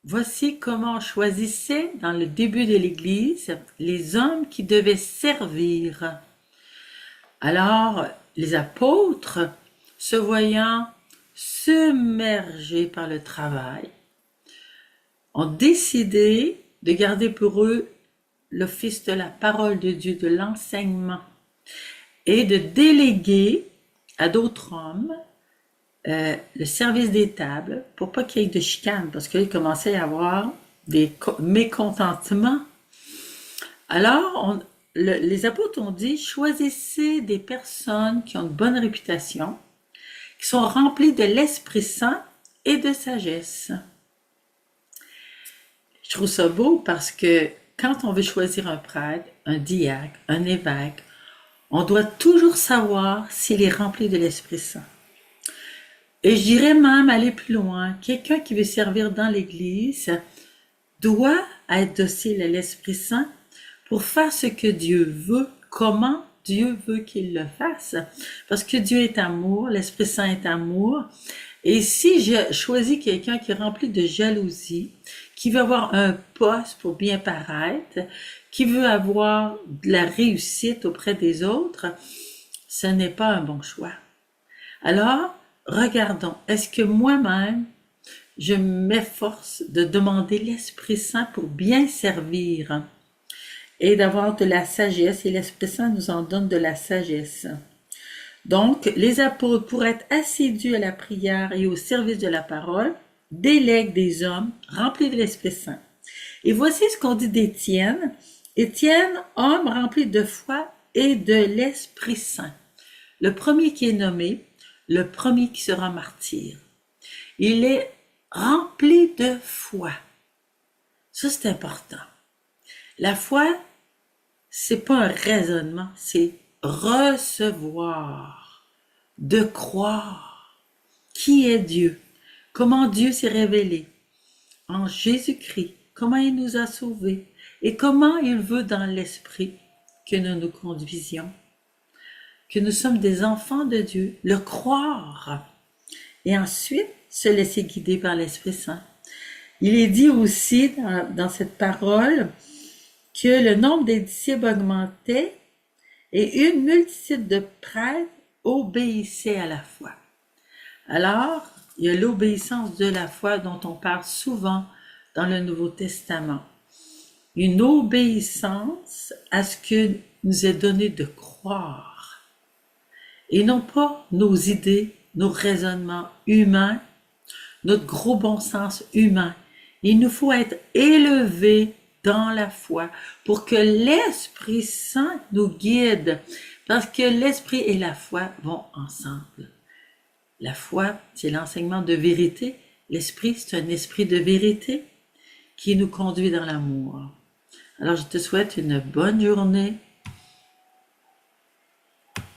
Voici comment on choisissait dans le début de l'Église les hommes qui devaient servir. Alors, les apôtres, se voyant submergés par le travail, ont décidé de garder pour eux l'office de la parole de Dieu, de l'enseignement, et de déléguer à d'autres hommes le service des tables pour pas qu'il y ait de chicane, parce qu'il commençait à y avoir des mécontentements. Alors, les apôtres ont dit, choisissez des personnes qui ont une bonne réputation, qui sont remplies de l'Esprit Saint et de sagesse. Je trouve ça beau parce que quand on veut choisir un prêtre, un diacre, un évêque, on doit toujours savoir s'il est rempli de l'Esprit Saint. Et je dirais même aller plus loin. Quelqu'un qui veut servir dans l'Église doit être docile à l'Esprit Saint pour faire ce que Dieu veut, comment Dieu veut qu'il le fasse. Parce que Dieu est amour, l'Esprit Saint est amour. Et si je choisis quelqu'un qui est rempli de jalousie, qui veut avoir un poste pour bien paraître, qui veut avoir de la réussite auprès des autres, ce n'est pas un bon choix. Alors, regardons, est-ce que moi-même, je m'efforce de demander l'Esprit Saint pour bien servir et d'avoir de la sagesse, et l'Esprit Saint nous en donne de la sagesse. Donc, les apôtres, pour être assidus à la prière et au service de la parole, délèguent des hommes remplis de l'Esprit Saint. Et voici ce qu'on dit d'Étienne. Étienne, homme rempli de foi et de l'Esprit Saint. Le premier qui est nommé, le premier qui sera martyr. Il est rempli de foi. Ça, c'est important. La foi, c'est pas un raisonnement, c'est recevoir, de croire. Qui est Dieu? Comment Dieu s'est révélé? En Jésus-Christ. Comment il nous a sauvés? Et comment il veut dans l'esprit que nous nous conduisions? Que nous sommes des enfants de Dieu, le croire. Et ensuite, se laisser guider par l'Esprit Saint. Il est dit aussi dans cette parole que le nombre des disciples augmentait et une multitude de prêtres obéissaient à la foi. Alors, il y a l'obéissance de la foi dont on parle souvent dans le Nouveau Testament. Une obéissance à ce que nous est donné de croire. Et non pas nos idées, nos raisonnements humains, notre gros bon sens humain. Il nous faut être élevés dans la foi pour que l'Esprit Saint nous guide, parce que l'Esprit et la foi vont ensemble. La foi, c'est l'enseignement de vérité. L'Esprit, c'est un esprit de vérité qui nous conduit dans l'amour. Alors, je te souhaite une bonne journée